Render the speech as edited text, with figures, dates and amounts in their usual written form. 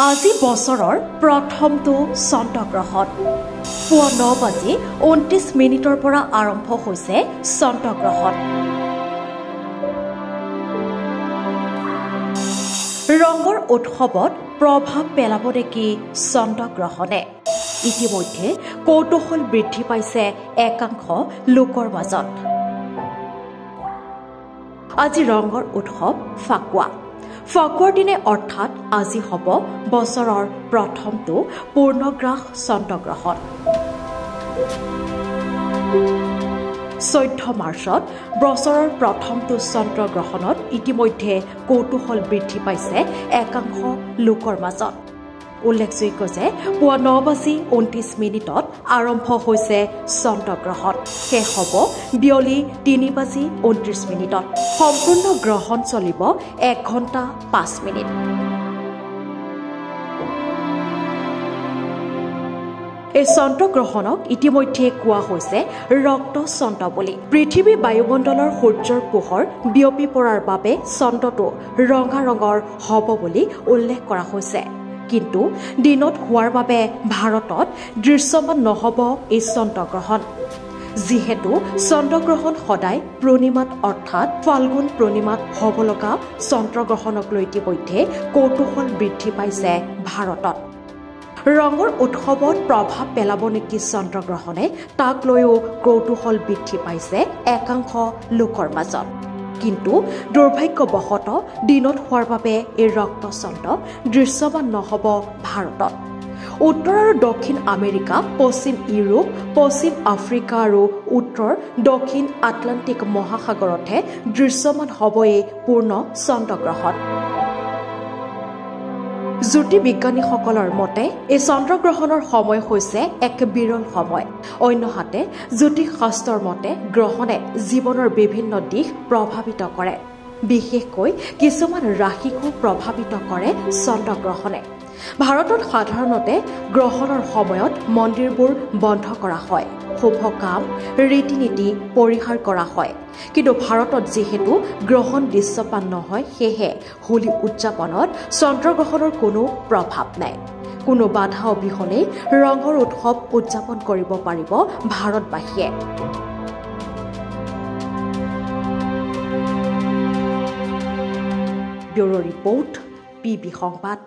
আজি বছৰৰ প্ৰথমটো চন্দ্ৰগ্ৰহণ পুৱা 9:29 পৰা আৰম্ভ হৈছে চন্দ্ৰগ্ৰহণ। ৰঙৰ উৎসৱত প্ৰভাৱ পেলাব নেকি চন্দ্ৰগ্ৰহণে? ইতিমধ্যে কৌতূহল বৃদ্ধি পাইছে একাংশ লোকৰ মাজত। আজি ৰঙৰ উৎসৱ ফাকুৱা। ফাকুৱাৰ দিনে অৰ্থাৎ আজি হ'ব বছৰৰ প্ৰথমটো পূৰ্ণগ্ৰাস চন্দ্ৰগ্ৰহণ। 14 মাৰ্চত বছৰৰ প্ৰথমটো চন্দ্ৰগ্ৰহণত ইতিমধ্যে কৌতূহল বৃদ্ধি পাইছে একাংশ লোকৰ মাজত। উল্লেখযোগ্য যে পুৱা 9:29 আৰম্ভ হৈছে চন্দ্ৰগ্ৰহণ, শেষ হ'ব বিয়লি 3:29। সম্পূৰ্ণ গ্ৰহণ চলিব 1 ঘণ্টা 5 মিনিট। এই চন্দ্ৰগ্ৰহণক ইতিমধ্যে কোৱা হৈছে ৰক্ত চন্দ্ৰ বুলি। পৃথিৱীৰ বায়ুমণ্ডলৰ সূৰ্যৰ পোহৰ বিয়পি পৰাৰ বাবে চন্দ্ৰটো ৰঙা ৰঙৰ হ'ব বুলি উল্লেখ কৰা হৈছে। কিন্তু দিনত হোৱাৰ বাবে ভাৰতত দৃশ্যমান নহ'ব এই চন্দ্ৰগ্ৰহণ। যিহেতু চন্দ্ৰগ্ৰহণ সদায় পূৰ্ণিমাত অৰ্থাৎ ফাল্গুন পূৰ্ণিমাত হ'ব লগা চন্দ্ৰগ্ৰহণক লৈ ইতিমধ্যে কৌতূহল বৃদ্ধি পাইছে ভাৰতত। ৰঙৰ উৎসৱত প্ৰভাৱ পেলাব নেকি চন্দ্ৰগ্ৰহণে, তাক লৈও কৌতূহল বৃদ্ধি পাইছে একাংশ লোকৰ মাজত। কিন্তু দুৰ্ভাগ্যবশতঃ দিনত হোৱাৰ বাবে এই ৰক্তচন্দ্ৰ দৃশ্যমান নহ'ব ভাৰতত। উত্তৰ আৰু দক্ষিণ আমেৰিকা, পশ্চিম ইউৰোপ, পশ্চিম আফ্ৰিকা আৰু উত্তৰ দক্ষিণ আটলাণ্টিক মহাসাগৰতহে দৃশ্যমান হ'ব এই পূৰ্ণ চন্দ্ৰগ্ৰহণ। জ্যোতিৰ্বিজ্ঞানীসকলৰ মতে এই চন্দ্ৰগ্ৰহণৰ সময় হৈছে এক বিৰল সময়। অন্যহাতে জ্যোতিষশাস্ত্ৰৰ মতে গ্ৰহণে জীৱনৰ বিভিন্ন দিশ প্ৰভাৱিত কৰে। বিশেষকৈ কিছুমান ৰাশিকো প্ৰভাৱিত কৰে চন্দ্ৰগ্ৰহণে। ভাৰতত সাধাৰণতে গ্ৰহণৰ সময়ত মন্দিৰবোৰ বন্ধ কৰা হয়, শুভ কাম ৰীতি নীতি পৰিহাৰ কৰা হয়। কিন্তু ভাৰতত যিহেতু গ্ৰহণ দৃশ্যমান নহয়, সেয়েহে হোলী উদযাপনত চন্দ্ৰগ্ৰহণৰ কোনো প্ৰভাৱ নাই। কোনো বাধা অবিহনেই ৰঙৰ উৎসৱ উদযাপন কৰিব পাৰিব ভাৰতবাসীয়ে। ব্যুৰো ৰিপৰ্ট, PB সংবাদ।